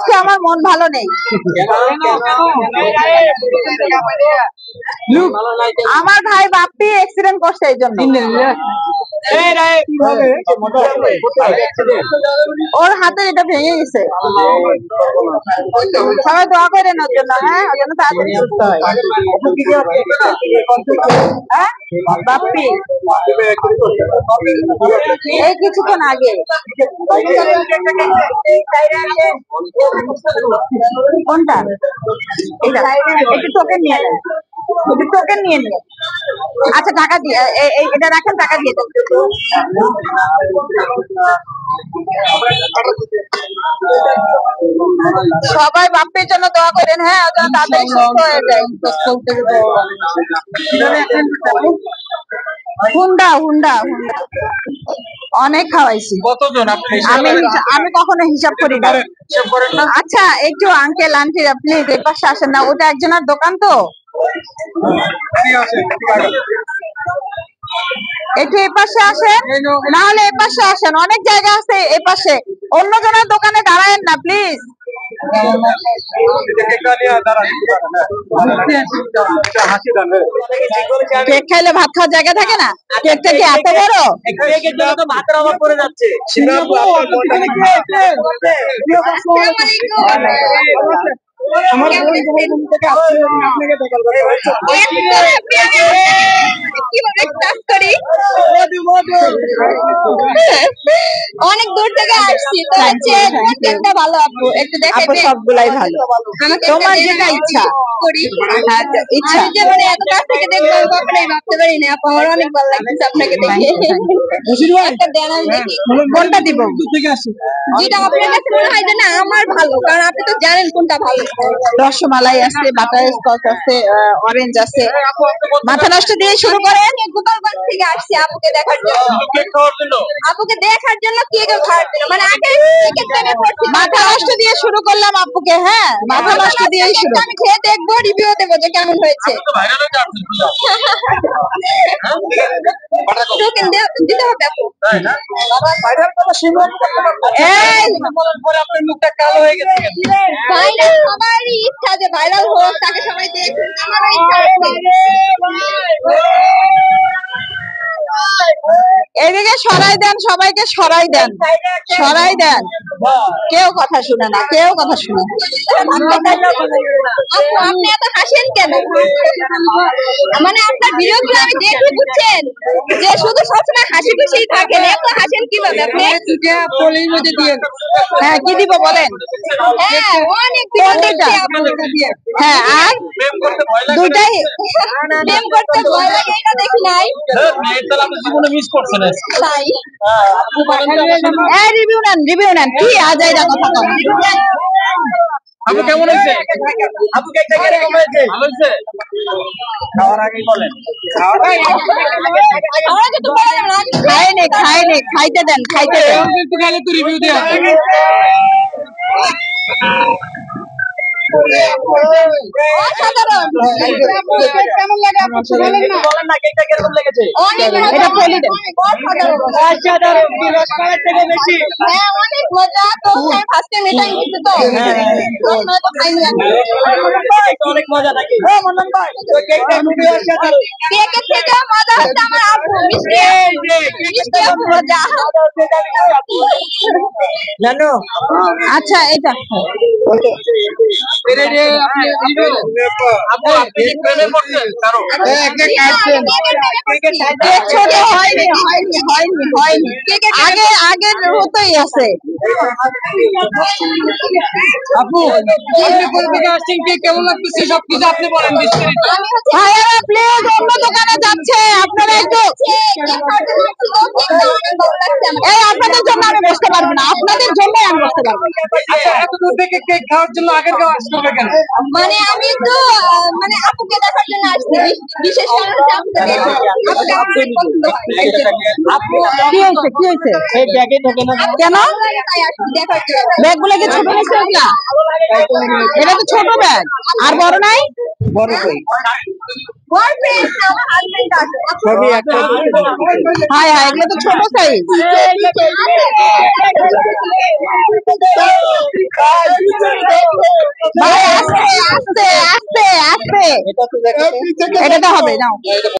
আজকে আমার মন ভালো নেই। আমার ভাই বাপ্পি অ্যাক্সিডেন্ট করছে এই জন্য। ওর হাতে এটা ভেঙে গেছে। সবাই দোয়া করেন ওর জন্য। হ্যাঁ, ওর জন্য তাড়াতাড়ি সুস্থ হয়। হ্যাঁ, বাপ্পি এই কিছুক্ষণ আগে। কোনটা? একটু টোকেন নিয়ে নেন, একটু টোকেন নিয়ে নিন। আচ্ছা, টাকা দিয়ে এটা রাখেন, টাকা দিয়ে দেন। সবাই বাপ্পির জন্য দোয়া করেন। হ্যাঁ, ও যেন তাড়াতাড়ি সুস্থ হয়ে যায়। হুন্ডা হুন্ডা হুন্ডা অনেক খাওয়াইছি। কতজন আমি কখনো হিসাব করি না। আচ্ছা, একটু আঙ্কেল আন্টিরা প্লিজ এই পাশে আসেন না, ওটা একজনের দোকান তো। একটু এই পাশে আসেন, না হলে এই পাশে আসেন, অনেক জায়গা আছে এই পাশে। অন্য জনের দোকানে দাঁড়ায়েন না প্লিজ। কেক খাইলে ভাত খাওয়ার জায়গা থাকে না? কেকটা কি এত বড়? ভাতের অভাব পড়ে যাচ্ছে। অনেক দূর থেকে আসছি তো, কেকটা ভালো আপু, একটু দেখে সবগুলাই ভালো। তোমার যেটা ইচ্ছা ইচ্ছা। আমি যে মানে এত কাছ থেকে দেখবো আমি কখনোই ভাবতে পারি না আপু, আমার অনেক ভালো লাগছে আপনাকে দেখে। একটা দেন আমি দেখি কোনটা দিব। যেটা আপনার কাছে মনে হয় যে না আমার ভালো, কারণ আপনি তো জানেন কোনটা ভালো। রসমালাই আছে, বাটার স্কচ আছে, অরেঞ্জ আছে। মাথা নষ্ট দিয়ে শুরু করেন। গোপালগঞ্জ থেকে আসছি আপুকে দেখার জন্য। আপুকে দেখার জন্য কেক খাওয়ার জন্য, মানে আগে কেকের প্রেমে পড়ছি। মাথা নষ্ট দিয়ে শুরু করলাম আপুকে। হ্যাঁ, মাথা নষ্ট দিয়েই শুরু। আমি খেয়ে দেখবো, রিভিউ দেবো যে কেমন হয়েছে। টোকেন দিতে হবে আপু। আপনার মুখটা কালো হয়ে গেছে। ভাইরাল সবারই ইচ্ছা যে ভাইরাল হোক, তাকে সবাই দেখুক, আমারও ইচ্ছা আছে। এদিকে সরাই দেন, সবাইকে সরাই দেন, সরাই দেন। কেউ কথা শুনে না, কেউ কথা শুনে না। আপু আপনি এত হাসেন কেন? মানে আপনার ভিডিওগুলো আমি দেখি, বুঝছেন, যে শুধু সবসময় হাসি খুশি থাকেন, এত হাসেন কিভাবে আপনি? হ্যাঁ, কি দিব বলেন? হ্যাঁ, অনেক হ্যাঁ, আর দুটাই প্রেম করতে ভয় লাগে, এটা দেখি নাই। জীবনে মিস করছেন তাই রিভিউ নেন, রিভিউ নেন। কি আজাইরা কথা কন। আপু কেমন হয়েছে? আপু কেকটা কেমন হয়েছে? ভালো হয়েছে? খাওয়ার আগেই বলেন। খাইনি খাইনি, খাইতে দেন, খাইতে দেন। একটু খাইলে তো রিভিউ দেয়া। অসাধারণ। কেমন লাগে আপু বলেন না? বলেন না কেকটা কেমন লেগেছে? অনেক মজা, অসাধারণ। কি রসমালাই থেকে বেশি? হ্যাঁ, অনেক মজা। তো আমি ফার্স্ট টাইম এটাই নিচ্ছি তো। রসমালাই তো খাইনি আমি। অনেক মজা নাকি? মন্ডন ভাই, ওই কেকটা খুবই অসাধারণ। কেকের থেকে মজা হচ্ছে আমার আপু, মিষ্টি আপু মজা। জানো? আচ্ছা, এটা আপু আপনি কি প্রেমে পড়ছেন? কারো ছোট হয়নি, হয়নি, হয়নি, হয়নি। আগে আগের মতোই আছে। আপু আপনি কোন থেকে আসছেন, কি কেমন লাগতেছে সবকিছু আপনি বলেন বিস্তারিত। ভাইয়ারা প্লিজ অন্য দোকানে যাচ্ছে, আপনারা একটু এই আপনাদের জন্য আমি বসতে পারবো না, আপনাদের জন্য আমি বসতে পারবো না। আচ্ছা, এত দূর থেকে কেক খাওয়ার জন্য আগের কেউ আসতে হবে কেন? মানে আমি তো মানে আপুকে দেখার জন্য আসছি, বিশেষ কারণে আপুকে দেখি। আপুকে আমার অনেক পছন্দ হয়। আপু কি হয়েছে, কি হয়েছে? এই ব্যাগে ঢোকে না কেন? কেন? তাই আসছি দেখার জন্য। ব্যাগগুলো কি ছোট হয়েছে? এটা তো ছোট ব্যাগ, আর বড় নাই? বড় কই? সবই একটা। হায় হায়, এগুলো তো ছোট সাইজ। ভাই আস্তে আস্তে আস্তে আস্তে, এটা তো হবে নাও।